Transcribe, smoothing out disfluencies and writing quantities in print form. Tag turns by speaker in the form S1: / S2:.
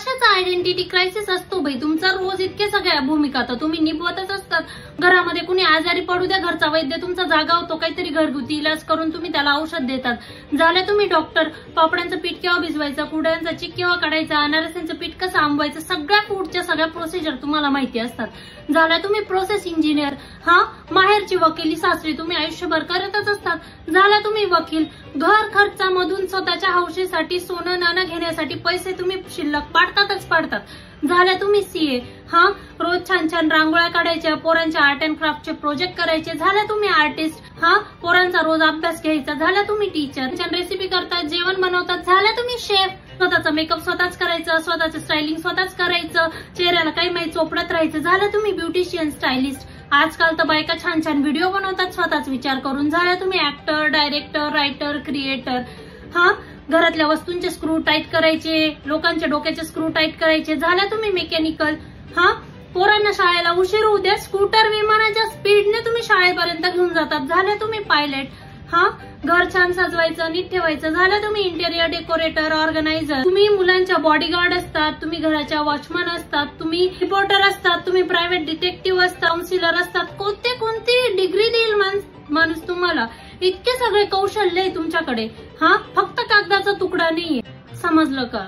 S1: कशाचा identity crisis असतो बाई तुमचा? रोज इतके सगळ्या भूमिका तर तुम्ही निभवतच असतात. घरामध्ये कुणी आजारी पडू द्या, घरचा वैद्य तुमचा जागा होतो, काहीतरी घरगुती इलाज करून तुम्ही त्याला औषध देतात. झालं तुम्ही डॉक्टर. पापड्यांचं पीठ केव्हा भिजवायचं, कुड्यांचा चिक केव्हा काढायचा, अनारसांचं पीठ कसं आंबवायचं, सगळ्या फूडच्या सगळ्या प्रोसिजर तुम्हाला माहिती असतात. झालं तुम्ही प्रोसेस इंजिनियर. माहेरची वकिली सासरी तुम्ही आयुष्यभर करतच असतात. झाला तुम्ही वकील. घर खर्चामधून स्वतःच्या हौशेसाठी सोनं नाणं घेण्यासाठी पैसे तुम्ही शिल्लक पाडतात. झाल्या तुम्ही सीए. रोज छान छान रांगोळ्या काढायच्या, पोरांच्या आर्ट अँड क्राफ्टचे प्रोजेक्ट करायचे. झाल्या तुम्ही आर्टिस्ट. पोरांचा रोज अभ्यास घ्यायचा. झाल्या तुम्ही टीचर. छान रेसिपी करतात, जेवण बनवतात. झाल्या तुम्ही शेफ. स्वतःचा मेकअप स्वतःच करायचं, स्वतःचं स्टायलिंग स्वतःच करायचं, चेहऱ्याला काही माहिती चोपडत राहायचं. झालं तुम्ही ब्युटिशियन, स्टायलिस्ट. आजकाल तर बायका छान छान व्हिडिओ बनवतात स्वतःच विचार करून. झालं तुम्ही ऍक्टर, डायरेक्टर, रायटर, क्रिएटर. घरातल्या वस्तूंचे स्क्रू टाईट करायचे, लोकांच्या डोक्याचे स्क्रू टाईट करायचे. झाल्या तुम्ही मेकॅनिकल. पोरांना शाळेला उशीर होऊ द्या, स्कूटर विमानाच्या स्पीडने तुम्ही शाळेपर्यंत घेऊन जातात. झाल्या तुम्ही पायलट. घर छान सजवायचं, नीट ठेवायचं. झालं तुम्ही इंटेरियर डेकोरेटर, ऑर्गनायझर. तुम्ही मुलांच्या बॉडीगार्ड असतात, तुम्ही घराच्या वॉचमन असतात, तुम्ही रिपोर्टर असतात, तुम्ही प्रायव्हेट डिटेक्टिव्ह असतात, काउन्सिलर असतात. कोणती डिग्री देईल माणूस तुम्हाला? इतके सगळे कौशल्य आहे तुमच्याकडे. फक्त कागदाचा तुकडा नाहीये. समजलं का?